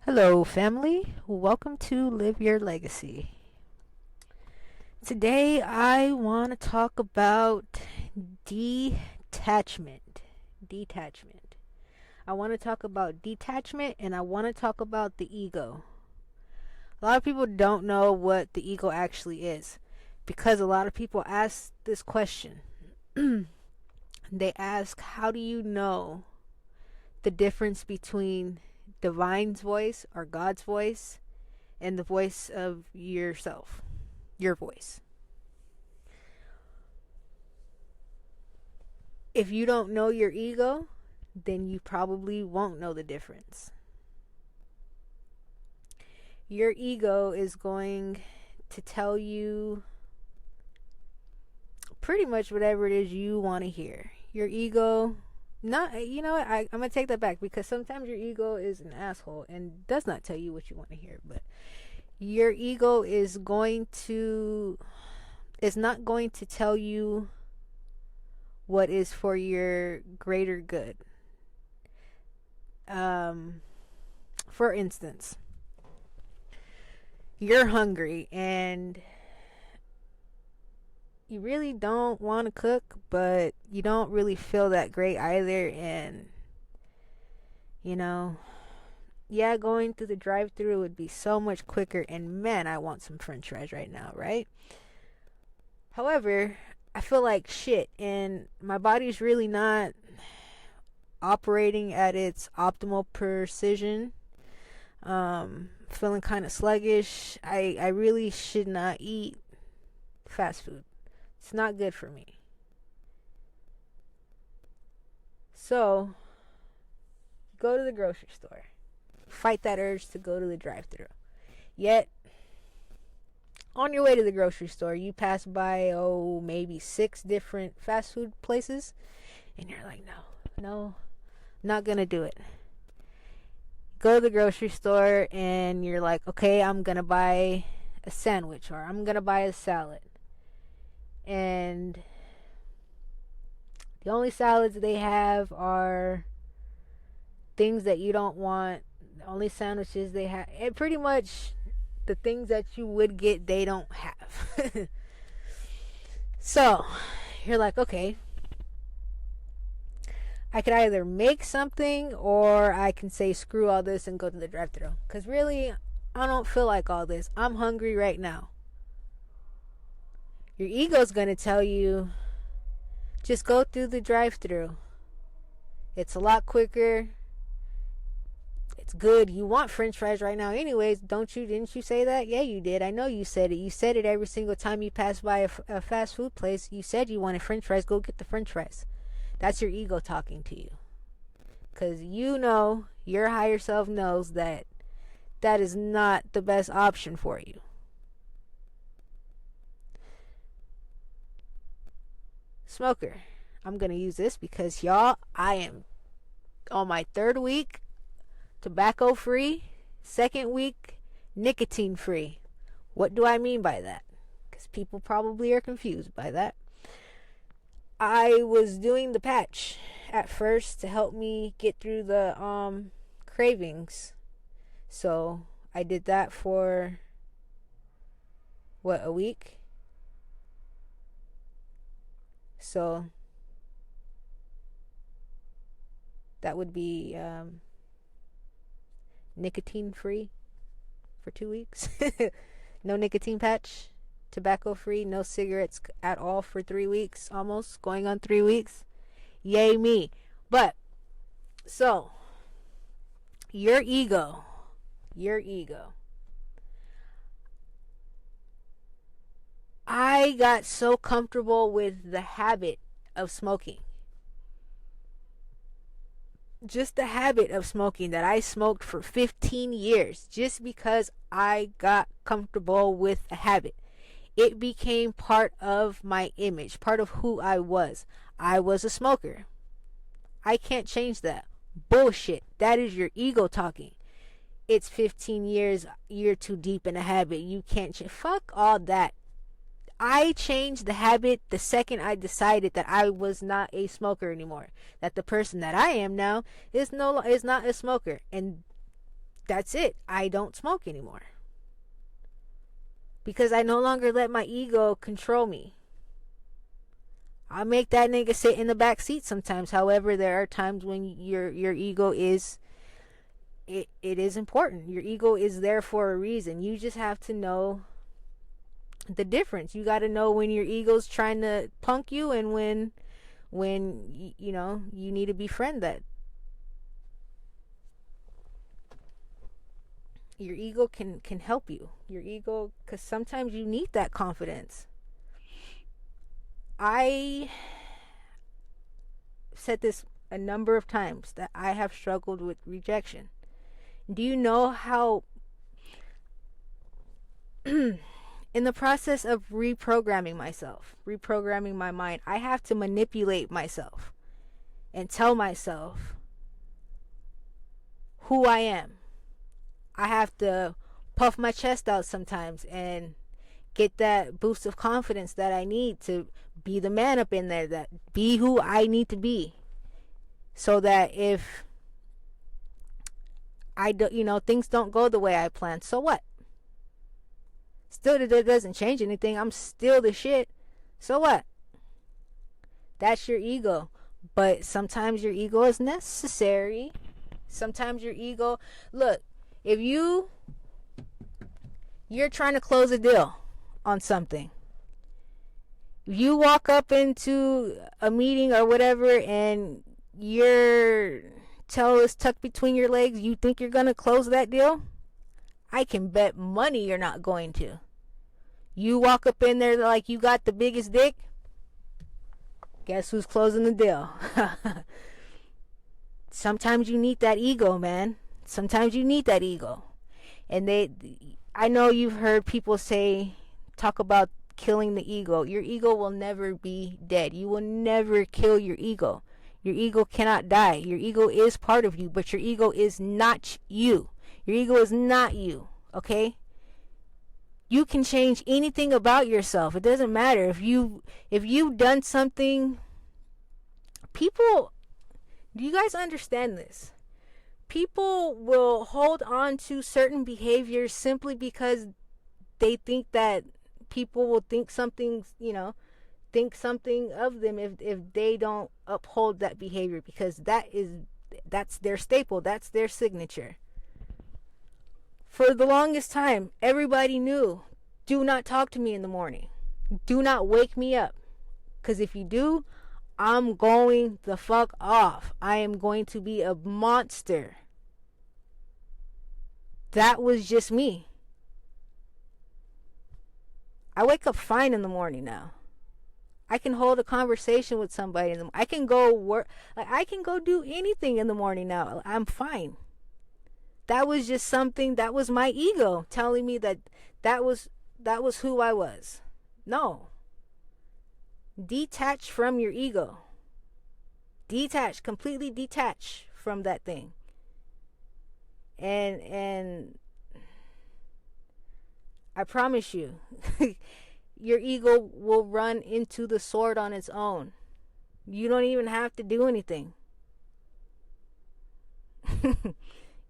Hello, family. Welcome to Live Your Legacy. Today, I want to talk about detachment. Detachment. I want to talk about detachment and I want to talk about the ego. A lot of people don't know what the ego actually is because a lot of people ask this question. They ask, how do you know the difference between divine's voice or God's voice and the voice of yourself, your voice? If you don't know your ego, then you probably won't know the difference. Your ego is going to tell you pretty much whatever it is you want to hear. Your ego, not, you know what, I'm going to take that back because sometimes your ego is an asshole and does not tell you what you want to hear. But your ego is not going to tell you what is for your greater good. For instance, you're hungry and you really don't want to cook, but you don't really feel that great either. And, you know, yeah, going through the drive through would be so much quicker. And man, I want some french fries right now, right? However, I feel like shit and my body's really not operating at its optimal precision. Feeling kind of sluggish. I really should not eat fast food. It's not good for me. So, go to the grocery store. Fight that urge to go to the drive-thru. Yet, on your way to the grocery store, you pass by, maybe 6 different fast food places. And you're like, no, not gonna do it. Go to the grocery store and you're like, okay, I'm gonna buy a sandwich or I'm gonna buy a salad. And the only salads they have are things that you don't want. The only sandwiches they have, and pretty much the things that you would get, they don't have. So, you're like, okay, I could either make something or I can say screw all this and go to the drive-thru. Because really, I don't feel like all this. I'm hungry right now. Your ego's going to tell you, just go through the drive-thru. It's a lot quicker. It's good. You want french fries right now anyways, don't you? Didn't you say that? Yeah, you did. I know you said it. You said it every single time you pass by a fast food place. You said you wanted french fries. Go get the french fries. That's your ego talking to you. Because you know, your higher self knows that that is not the best option for you. Smoker. I'm going to use this because, y'all, I am on my 3rd week tobacco free, 2nd week nicotine free. What do I mean by that? Because people probably are confused by that. I was doing the patch at first to help me get through the cravings. So I did that for a week. So that would be nicotine free for 2 weeks. No nicotine patch, tobacco free, no cigarettes at all for 3 weeks, almost going on 3 weeks. Yay me. But so your ego I got so comfortable with the habit of smoking. Just the habit of smoking, that I smoked for 15 years just because I got comfortable with the habit. It became part of my image, part of who I was. I was a smoker. I can't change that. Bullshit. That is your ego talking. It's 15 years, you're too deep in a habit. You can't change. Fuck all that. I changed the habit the second I decided that I was not a smoker anymore. That the person that I am now is not a smoker. And that's it. I don't smoke anymore. Because I no longer let my ego control me. I make that nigga sit in the back seat sometimes. However, there are times when your ego is it is important. Your ego is there for a reason. You just have to know the difference. You got to know when your ego's trying to punk you and when you know you need to befriend that. Your ego can help you. Your ego, because sometimes you need that confidence. I said this a number of times that I have struggled with rejection. Do you know how in the process of reprogramming myself, reprogramming my mind, I have to manipulate myself and tell myself who I am. I have to puff my chest out sometimes and get that boost of confidence that I need to be the man up in there, that be who I need to be, so that if I do, things don't go the way I planned, so what? Still, that doesn't change anything. I'm still the shit. So what? That's your ego. But sometimes your ego is necessary. Sometimes your ego, look, if you're trying to close a deal on something, you walk up into a meeting or whatever and your tail is tucked between your legs, you think you're gonna close that deal? I can bet money you're not going to. You walk up in there like you got the biggest dick, guess who's closing the deal? Sometimes you need that ego, man. Sometimes you need that ego. And I know you've heard people talk about killing the ego. Your ego will never be dead. You will never kill your ego. Your ego cannot die. Your ego is part of you, but your ego is not you. Your ego is not you, okay? You can change anything about yourself. It doesn't matter if you've done something. People, do you guys understand this? People will hold on to certain behaviors simply because they think that people will think something of them if they don't uphold that behavior, because that's their staple, that's their signature. For the longest time, everybody knew, do not talk to me in the morning. Do not wake me up. Because if you do, I'm going the fuck off. I am going to be a monster. That was just me. I wake up fine in the morning now. I can hold a conversation with somebody. I can go work. I can go do anything in the morning now. I'm fine. That was just something. That was my ego telling me that was who I was. No. Detach from your ego. Detach. Completely detach from that thing. And I promise you, your ego will run into the sword on its own. You don't even have to do anything.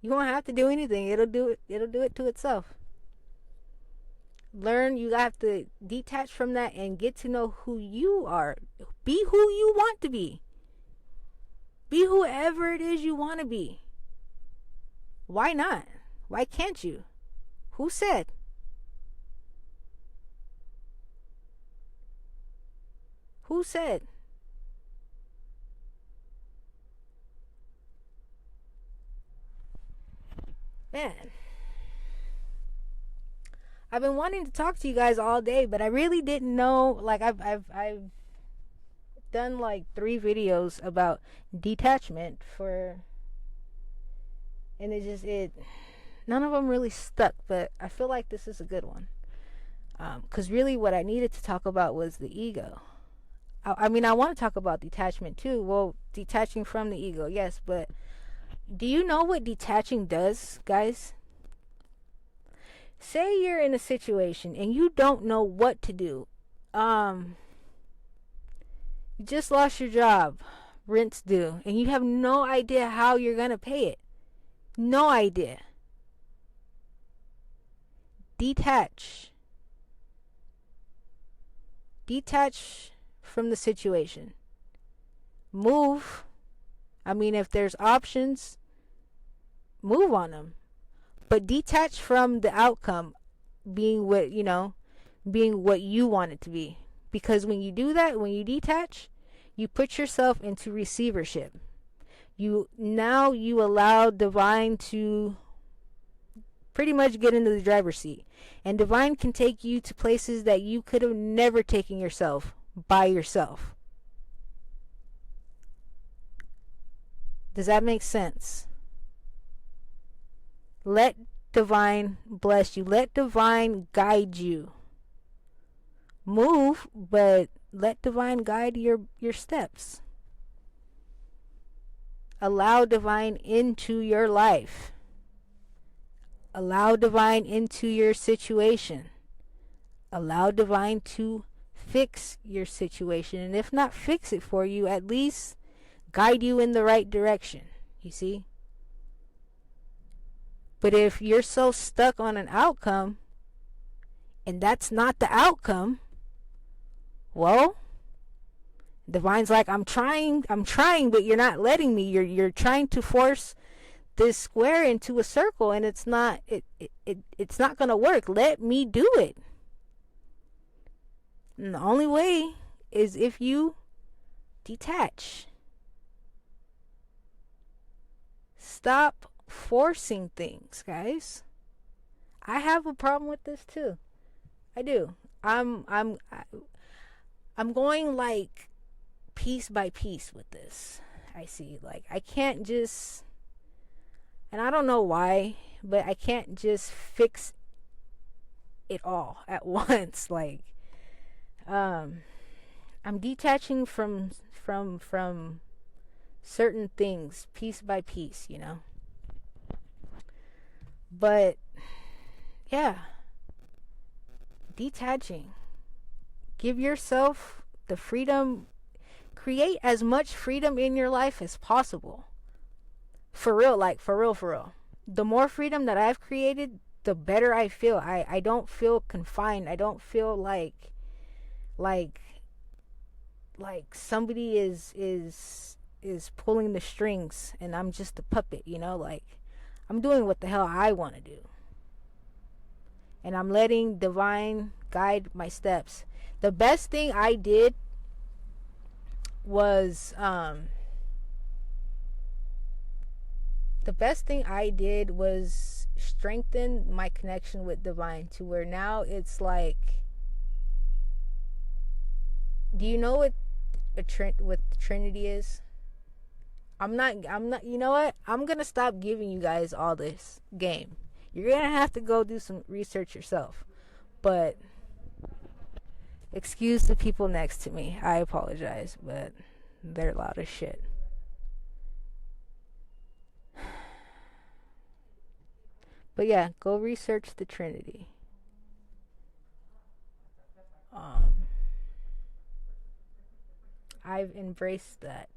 You won't have to do anything. It'll do it to itself. Learn, you have to detach from that and get to know who you are. Be who you want to be. Be whoever it is you want to be. Why not? Why can't you? Who said? Who said? Man, I've been wanting to talk to you guys all day, but I really didn't know. Like I've done like 3 videos about detachment and none of them really stuck. But I feel like this is a good one, because really what I needed to talk about was the ego. I mean, I want to talk about detachment too. Well, detaching from the ego, yes, but do you know what detaching does, guys? Say you're in a situation and you don't know what to do. You just lost your job, rent's due, and you have no idea how you're gonna pay it. No idea. Detach. Detach from the situation. Move. I mean, if there's options, move on them. But detach from the outcome being what, being what you want it to be. Because when you do that, when you detach, you put yourself into receivership. You allow divine to pretty much get into the driver's seat. And divine can take you to places that you could have never taken yourself by yourself. Does that make sense? Let divine bless you. Let divine guide you. Move, but let divine guide your steps. Allow divine into your life. Allow divine into your situation. Allow divine to fix your situation. And if not fix it for you, at least guide you in the right direction. You see? But if you're so stuck on an outcome and that's not the outcome, well, divine's like, I'm trying, but you're not letting me. You're trying to force this square into a circle, and it's not gonna work. Let me do it. And the only way is if you detach. Stop forcing things, guys. I have a problem with this too. I do. I'm going like piece by piece with this. I see. Like, I can't just, and I don't know why, but I can't just fix it all at once. Like, I'm detaching from certain things piece by piece, But yeah, detaching. Give yourself the freedom. Create as much freedom in your life as possible. For real, like for real. The more freedom that I've created, the better I feel. I don't feel confined. I don't feel like somebody is pulling the strings and I'm just a puppet, like I'm doing what the hell I want to do. And I'm letting divine guide my steps. The best thing I did was strengthen my connection with divine to where now it's like, do you know what what the Trinity is? I'm not, you know what? I'm going to stop giving you guys all this game. You're going to have to go do some research yourself. But excuse the people next to me. I apologize, but they're loud as shit. But yeah, go research the Trinity. I've embraced that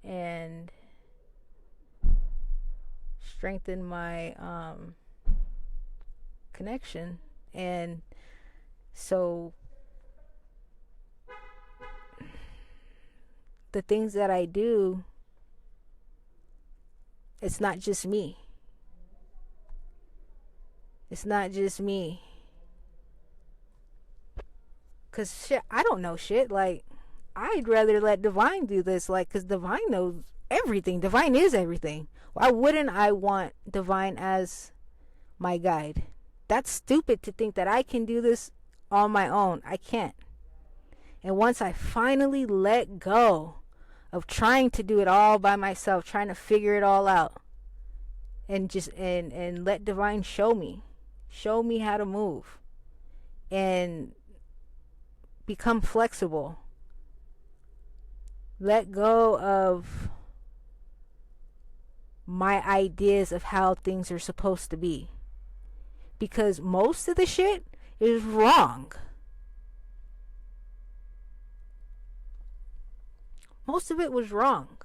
and strengthened my connection. And so the things that I do, it's not just me. It's not just me. Cause shit, I don't know shit. Like, I'd rather let divine do this. Like, cause divine knows everything. Divine is everything. Why wouldn't I want divine as my guide? That's stupid to think that I can do this on my own. I can't. And once I finally let go of trying to do it all by myself, trying to figure it all out, and just and let divine show me how to move and become flexible, let go of my ideas of how things are supposed to be, because most of the shit is wrong. Most of it was wrong.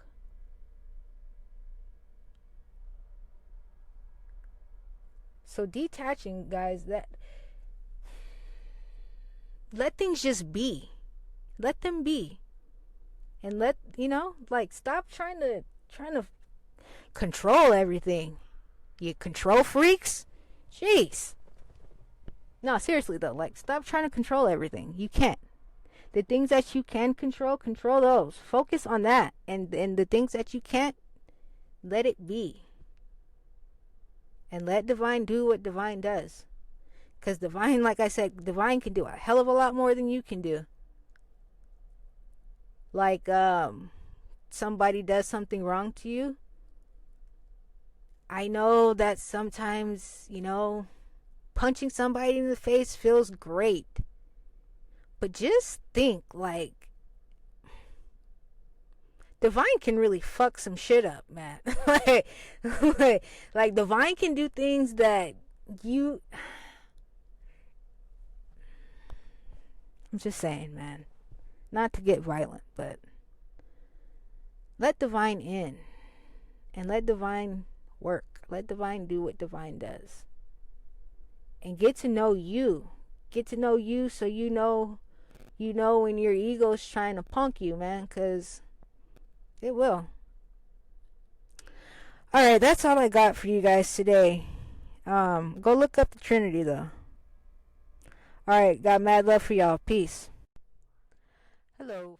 So detaching, guys, that let things just be. Let them be. And let, like, stop trying to control everything. You control freaks? Jeez. No, seriously though, like, stop trying to control everything. You can't. The things that you can control, control those. Focus on that. And the things that you can't, let it be. And let divine do what divine does. Because divine, like I said, divine can do a hell of a lot more than you can do. Like, somebody does something wrong to you. I know that sometimes, punching somebody in the face feels great. But just think, like, divine can really fuck some shit up, man. like divine can do things that you... I'm just saying, man. Not to get violent, but let divine in. And let divine work. Let divine do what divine does. And get to know you. Get to know you so you know when your ego's trying to punk you, man, because it will. Alright, that's all I got for you guys today. Go look up the Trinity, though. Alright, got mad love for y'all. Peace. Hello.